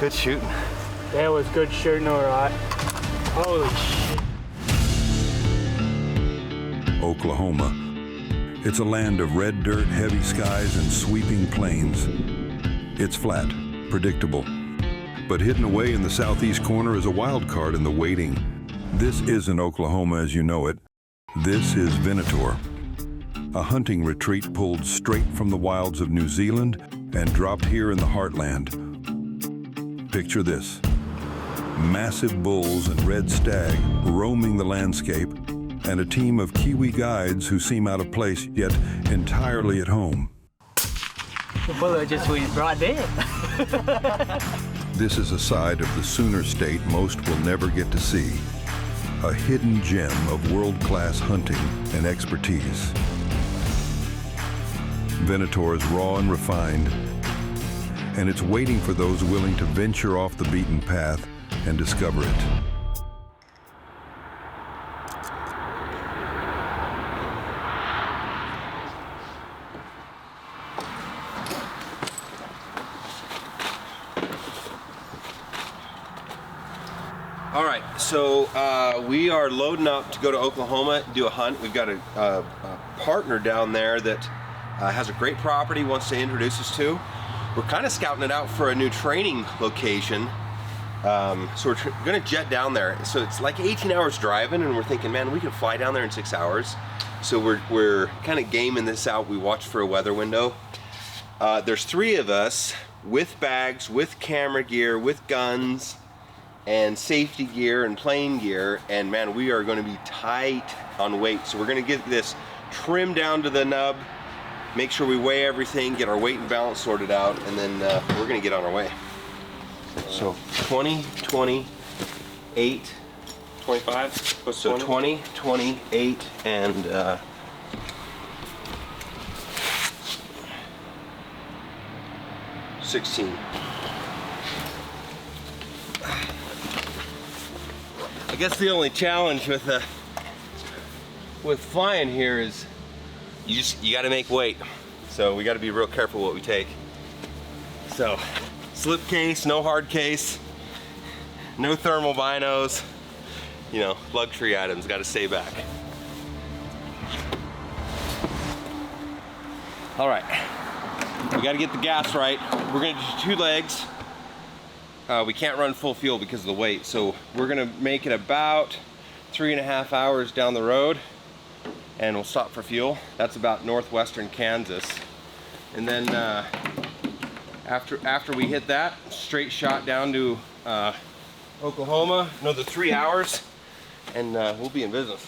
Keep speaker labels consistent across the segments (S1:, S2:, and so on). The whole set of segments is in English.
S1: Good shooting.
S2: That was good shooting, all right. Holy shit.
S3: Oklahoma. It's a land of red dirt, heavy skies, and sweeping plains. It's flat, predictable. But hidden away in the southeast corner is a wild card in the waiting. This isn't Oklahoma as you know it. This is Venator, a hunting retreat pulled straight from the wilds of New Zealand and dropped here in the heartland. Picture this: massive bulls and red stag roaming the landscape, and a team of Kiwi guides who seem out of place yet entirely at home.
S2: The bullet just went right there.
S3: This is a side of the Sooner State most will never get to see. A hidden gem of world-class hunting and expertise. Venator is raw and refined, and it's waiting for those willing to venture off the beaten path and discover it.
S1: All right, so we are loading up to go to Oklahoma, do a hunt. We've got a partner down there that has a great property, wants to introduce us to. We're kind of scouting it out for a new training location. So we're gonna jet down there. So it's like 18 hours driving, and we're thinking, man, we can fly down there in 6 hours. So we're kind of gaming this out. We watched for a weather window. There's 3 of us with bags, with camera gear, with guns, and safety gear and plane gear, and man, we are going to be tight on weight. So we're going to get this trimmed down to the nub, make sure we weigh everything, get our weight and balance sorted out, and then we're going to get on our way. So 20, 28, 25, so 20, 28, and 16. I guess the only challenge with flying here is you got to make weight. So we got to be real careful what we take. So slip case, no hard case, no thermal binos, you know, luxury items got to stay back. All right, we got to get the gas right. We're going to do 2 legs. We can't run full fuel because of the weight, so we're gonna make it about 3.5 hours down the road, and we'll stop for fuel. That's about northwestern Kansas, and then after we hit that, straight shot down to Oklahoma, another 3 hours, and we'll be in business.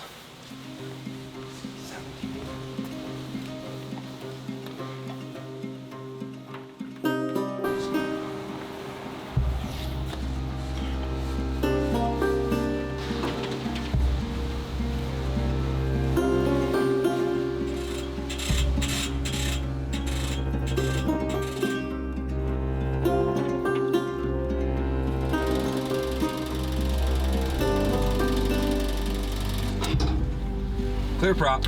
S1: Clear prop.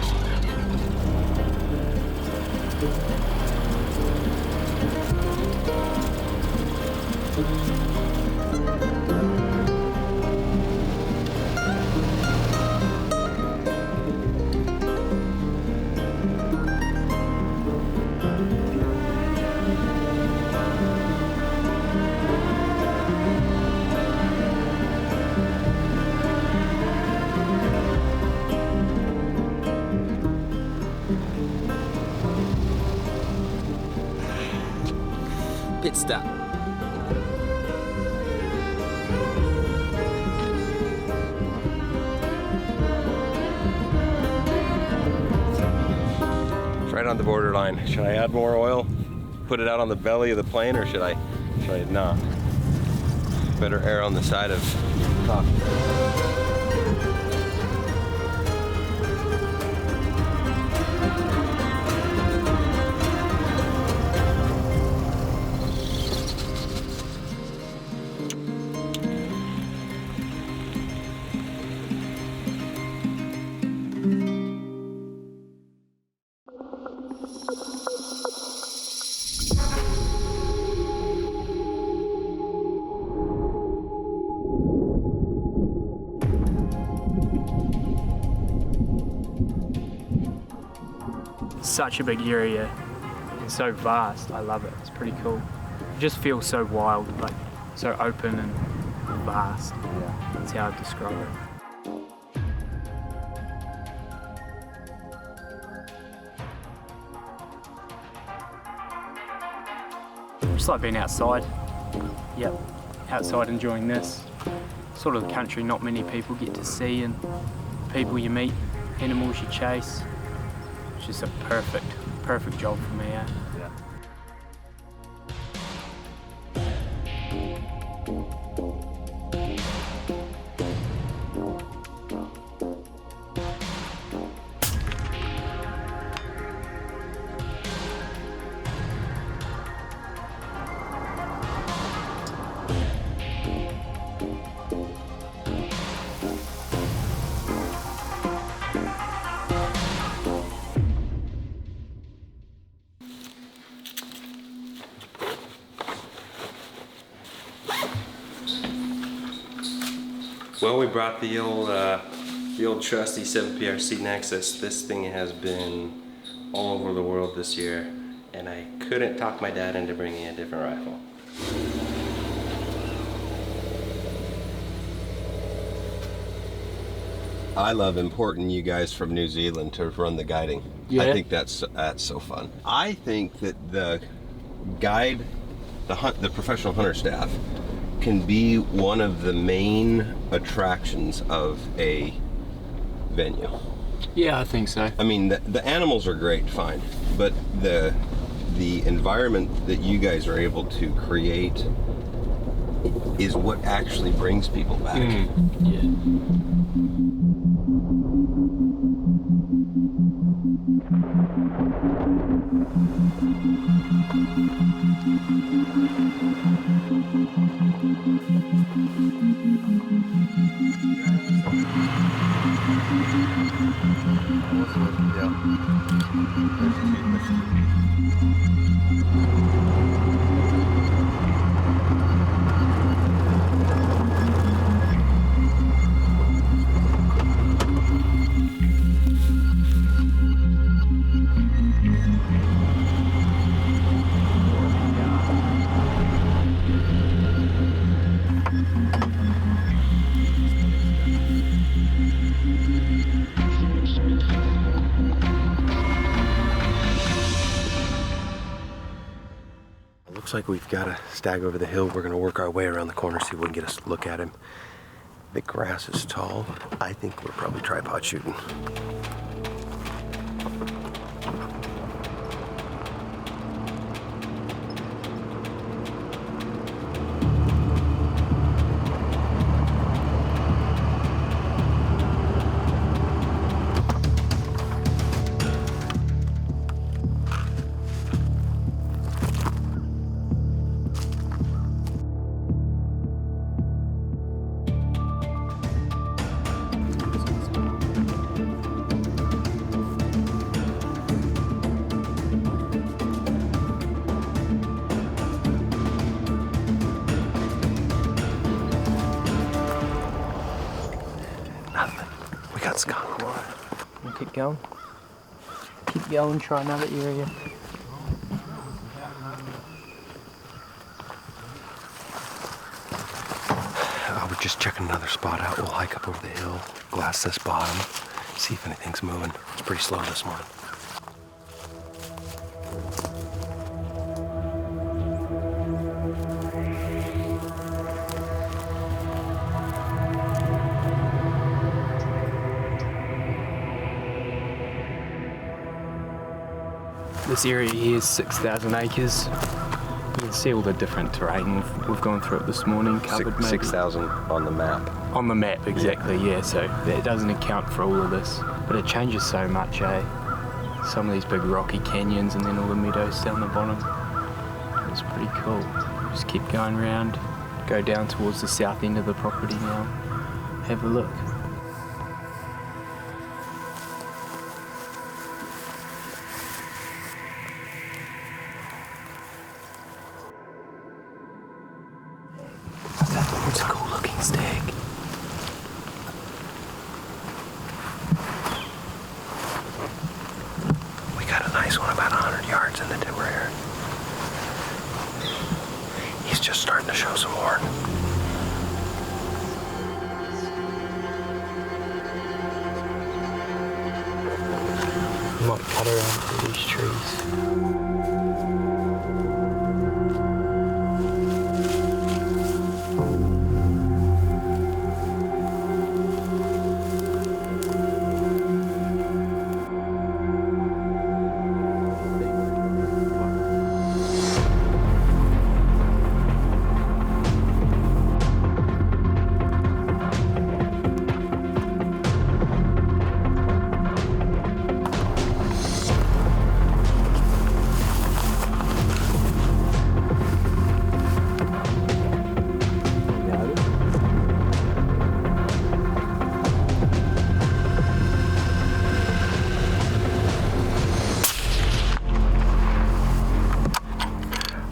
S1: Pit stop. It's right on the borderline. Should I add more oil? Put it out on the belly of the plane, or should I not? Better err on the side of caution.
S2: such a big area and so vast. I love it. It's pretty cool. It just feels so wild, like so open and vast. Yeah, that's how I'd describe it. Just like being outside. Yep, outside enjoying this. Sort of the country not many people get to see, and people you meet, animals you chase. It's just a perfect job for me, eh? Yeah.
S4: Well, we brought the old trusty 7PRC Nexus. This thing has been all over the world this year, and I couldn't talk my dad into bringing a different rifle.
S1: I love importing you guys from New Zealand to run the guiding.
S2: Yeah.
S1: I think that's so fun. I think that the guide, the professional hunter staff, can be one of the main attractions of a venue.
S2: Yeah, I think so.
S1: I mean, the animals are great, fine, but the environment that you guys are able to create is what actually brings people back.
S2: Yeah.
S1: Looks like we've got a stag over the hill. We're gonna work our way around the corner, see if we can get a look at him. The grass is tall. I think we're probably tripod shooting. Skunk.
S2: We'll keep going. Keep going, try another area.
S1: We're just checking another spot out. We'll hike up over the hill, glass this bottom, see if anything's moving. It's pretty slow this morning.
S2: This area here is 6,000 acres. You can see all the different terrain. We've gone through it this morning, covered maybe
S1: 6,000 on the map.
S2: on the map, exactly, yeah, so that doesn't account for all of this. But it changes so much, eh? Some of these big rocky canyons and then all the meadows down the bottom. It's pretty cool. Just keep going around, go down towards the south end of the property now. Have a look.
S1: It's a cool looking stag. We got an show some more.
S2: You might cut around through these trees.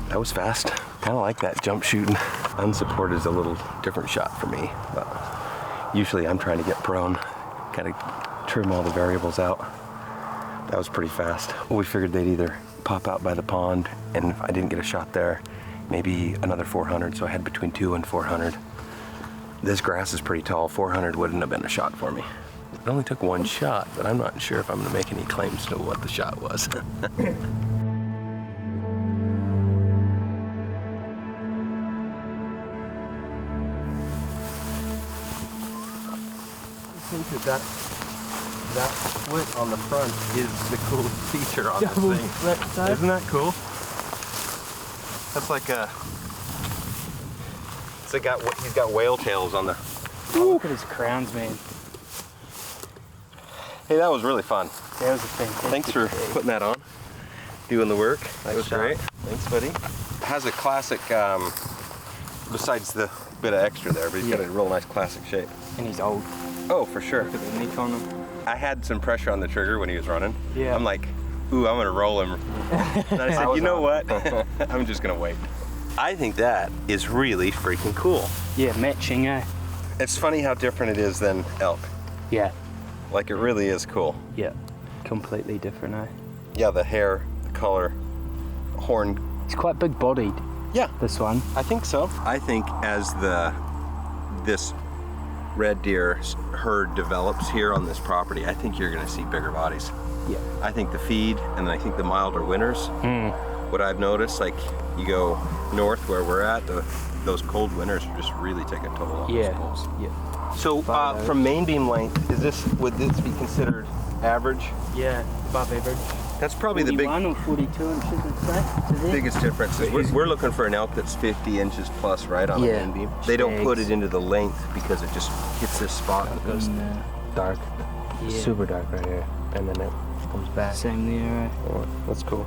S1: That was fast. Kind of like that jump shooting. Unsupported is a little different shot for me, but usually I'm trying to get prone. Gotta trim all the variables out. That was pretty fast. We figured they'd either pop out by the pond, and if I didn't get a shot there, maybe another 400, so I had between 200 and 400. This grass is pretty tall. 400 wouldn't have been a shot for me. It only took one shot, but I'm not sure if I'm gonna make any claims to what the shot was. I think that split on the front is the coolest feature on this thing. Isn't that cool? That's like a. He's got whale tails on the.
S2: Oh, look at his crowns, man.
S1: Hey, that was really fun.
S2: That was a fantastic
S1: Thanks for
S2: day.
S1: putting that on, doing the work. That was
S2: shot.
S1: great. Thanks, buddy. Has a classic. Besides the bit of extra there, but he's got a real nice classic shape.
S2: And he's old.
S1: Oh, for sure.
S2: Look at the nick on him.
S1: I had some pressure on the trigger when he was running.
S2: Yeah.
S1: I'm like, ooh, I'm gonna roll him. And I said, you know what? I'm just gonna wait. I think that is really freaking cool.
S2: Yeah, matching, eh?
S1: It's funny how different it is than elk.
S2: Yeah.
S1: Like, it really is cool.
S2: Yeah. Completely different, eh?
S1: Yeah, the hair, the color, horn.
S2: He's quite big bodied,
S1: Yeah,
S2: this one.
S1: I think so. I think as this red deer herd develops here on this property, I think you're gonna see bigger bodies.
S2: Yeah.
S1: I think the feed and I think the milder winters, what I've noticed, like you go north where we're at, those cold winters just really take a toll on those bulls.
S2: Yeah.
S1: So from main beam length, would this be considered average?
S2: Yeah, above average.
S1: That's probably the
S2: 41 or 42 inches, I'd say. To there.
S1: biggest difference. Is we're looking for an elk that's 50 inches plus, right, on a main beam. They don't put it into the length because it just hits this spot and it goes
S2: dark. Yeah.
S4: Super dark right here, and then it comes back.
S2: Same there, right?
S1: Oh, that's cool.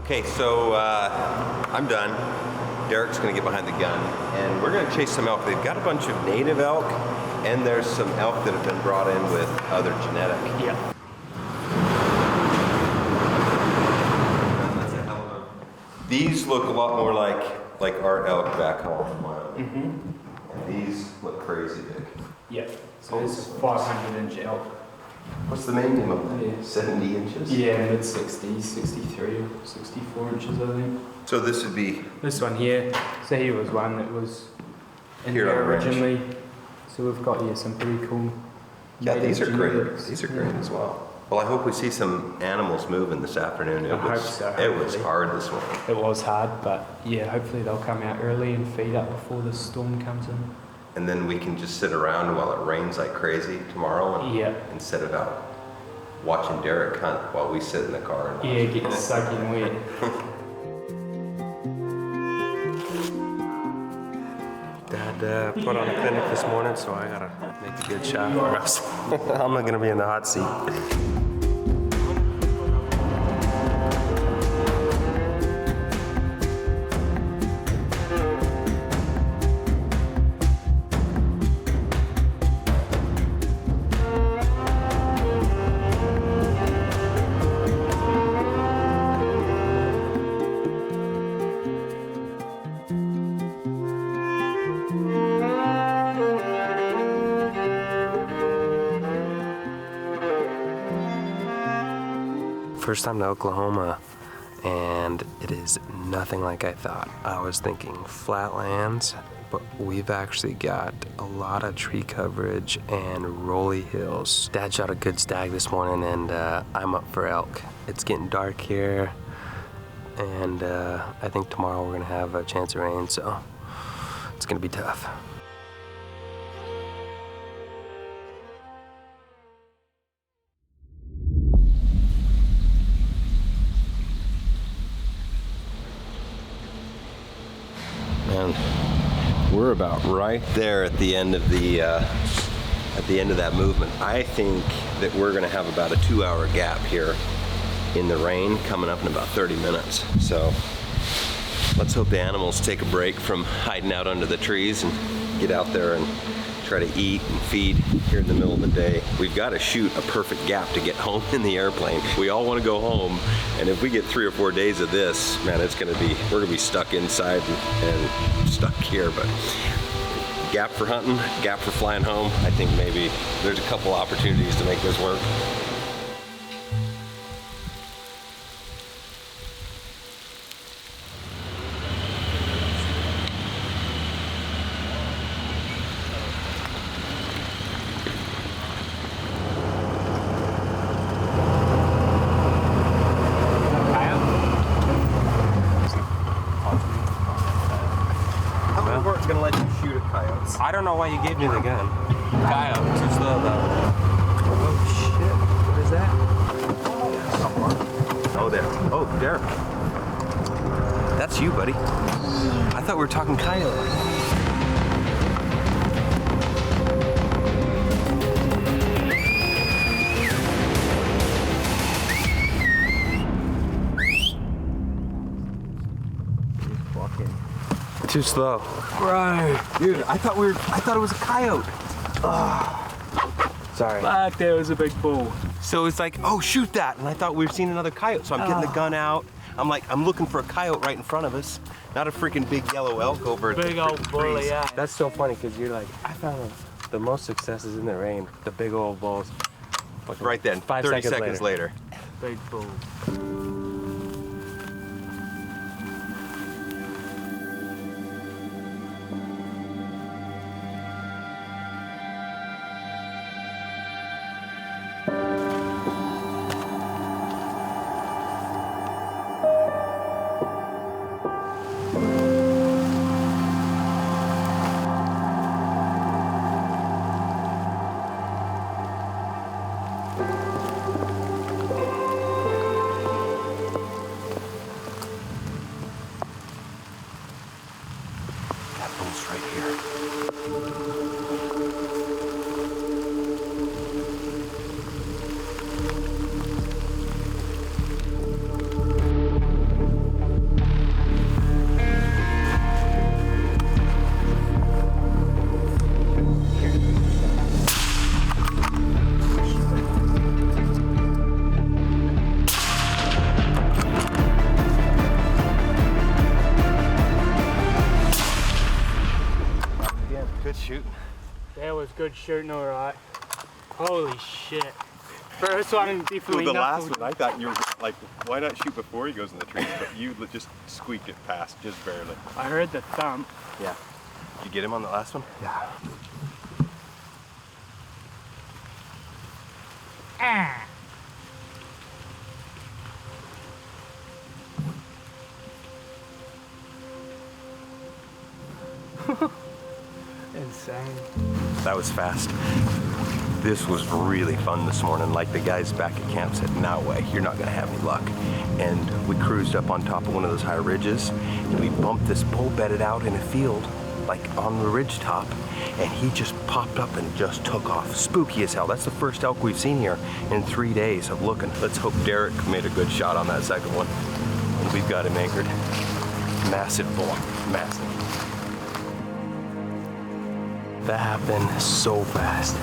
S1: Okay, so I'm done. Derek's gonna get behind the gun, and we're gonna chase some elk. They've got a bunch of native elk, and there's some elk that have been brought in with other genetic.
S2: Yeah.
S1: These look a lot more like our elk back home in Wyoming. And these look crazy big.
S2: Yeah. So this is 500-inch elk.
S1: What's the main name of that? 70 inches?
S2: Yeah, mid-60s, 63 or 64 inches, I think.
S1: So this would be
S2: This one here, so here was one that was in
S1: Here on
S2: here
S1: the ranch.
S2: originally. So we've got some pretty cool.
S1: Yeah,
S2: native
S1: these are great.
S2: genetics.
S1: These are great as well. Well, I hope we see some animals moving this afternoon.
S2: I hope so,
S1: It was
S2: hopefully.
S1: hard this morning.
S2: It was hard, but yeah, hopefully they'll come out early and feed up before the storm comes in.
S1: And then we can just sit around while it rains like crazy tomorrow and instead of out watching Derek hunt while we sit in the car. And
S2: Yeah, get soaking wet.
S4: Dad put on a clinic this morning, so I gotta make a good shot or else I'm not gonna be in the hot seat. First time to Oklahoma, and it is nothing like I thought. I was thinking flatlands, but we've actually got a lot of tree coverage and rolly hills. Dad shot a good stag this morning, and I'm up for elk. It's getting dark here, and I think tomorrow we're gonna have a chance of rain, so it's gonna be tough. Man, we're about right there at the end of that movement. I think that we're gonna have about a 2-hour gap here in the rain coming up in about 30 minutes. So let's hope the animals take a break from hiding out under the trees and get out there and try to eat and feed here in the middle of the day. We've got to shoot a perfect gap to get home in the airplane. We all want to go home, and if we get 3 or 4 days of this, man, we're gonna be stuck inside and stuck here. But gap for hunting, gap for flying home. I think maybe there's a couple opportunities to make this work.
S1: Gonna let you shoot at coyotes.
S4: I don't know why you gave me the gun. Coyote, too slow though.
S2: Oh shit, what is that?
S1: Oh, there. Oh, Derek. That's you, buddy. I thought we were talking coyote.
S4: Too slow.
S2: Bro.
S1: Dude, I thought it was a coyote.
S4: Sorry.
S2: Fuck, that was a big bull.
S1: So it's like, oh, shoot that. And I thought we were seeing another coyote. So I'm getting the gun out. I'm looking for a coyote right in front of us. Not a freaking big yellow elk over at
S2: Big old bully, yeah.
S4: That's so funny because you're like, I found the most successes in the rain, the big old bulls.
S1: Right then, 30 seconds later.
S2: Big bull. That was good shooting, all right. Holy shit. First one, definitely
S1: The
S2: knuckled.
S1: last one, I thought you were like, why not shoot before he goes in the trees? But you just squeaked it past, just barely.
S2: I heard the thump.
S1: Yeah. Did you get him on the last one?
S2: Yeah. Ah. Insane.
S1: That was fast. This was really fun this morning. Like the guys back at camp said, no way, you're not gonna have any luck. And we cruised up on top of one of those high ridges and we bumped this bull bedded out in a field, like on the ridge top, and he just popped up and just took off. Spooky as hell. That's the first elk we've seen here in 3 days of looking. Let's hope Derek made a good shot on that second one. And we've got him anchored. Massive bull, massive. That happened so fast.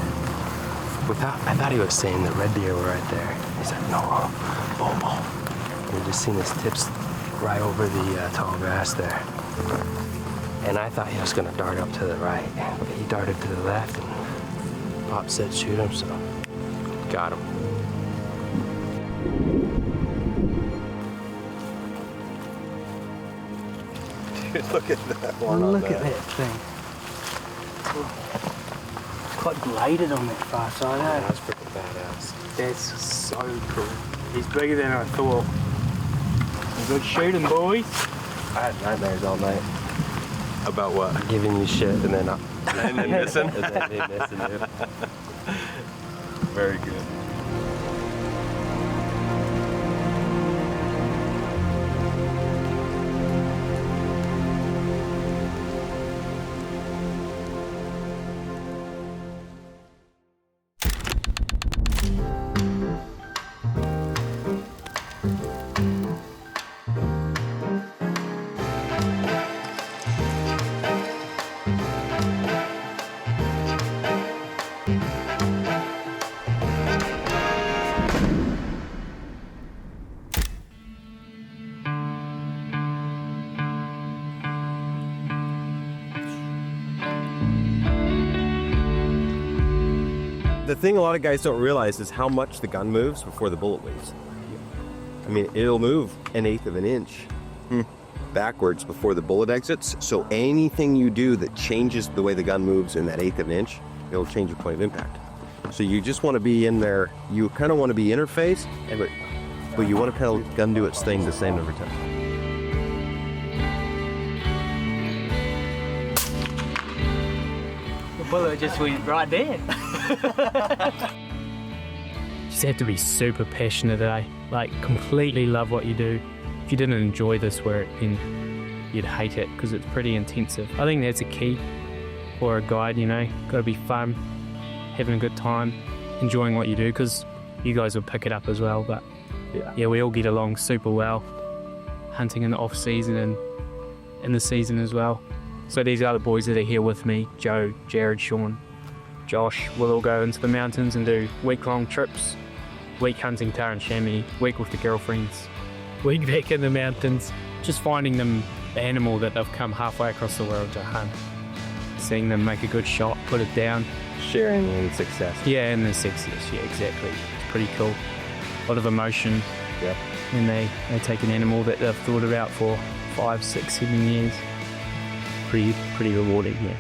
S1: I thought he was saying the red deer were right there. He's like, no, bull. We just seen his tips right over the tall grass there. And I thought he was gonna dart up to the right, but he darted to the left and Pop said shoot him, so got him. Dude, look at that one on
S2: Look at that thing. Quite bladed on that far side, eh?
S4: That's freaking badass.
S2: That's so cool. He's bigger than I thought. Good shooting, boys.
S4: I had nightmares all night.
S1: About what?
S4: Giving you shit and then
S1: Missing?
S4: and then me missing you.
S1: Very good.
S5: The thing a lot of guys don't realize is how much the gun moves before the bullet leaves. I mean, it'll move 1/8 of an inch backwards before the bullet exits. So anything you do that changes the way the gun moves in that 1/8 of an inch, it'll change your point of impact. So you just want to be in there. You kind of want to be interface, but you want to kind of gun do its thing the same every time.
S2: The bullet just went right there.
S6: Just have to be super passionate, like completely love what you do. If you didn't enjoy this work, then you'd hate it because it's pretty intensive. I think that's a key for a guide, you know. Got to be fun, having a good time, enjoying what you do, because you guys will pick it up as well. But yeah, we all get along super well, hunting in the off season and in the season as well. So these other boys that are here with me, Joe, Jared, Sean, Josh, we'll all go into the mountains and do week-long trips, week hunting tar and chamois, week with the girlfriends, week back in the mountains, just finding them the animal that they've come halfway across the world to hunt, seeing them make a good shot, put it down.
S5: Sharing in success.
S6: Yeah, and the success, yeah, exactly. It's pretty cool. A lot of emotion when they take an animal that they've thought about for 5, 6, 7 years. Pretty rewarding, yeah.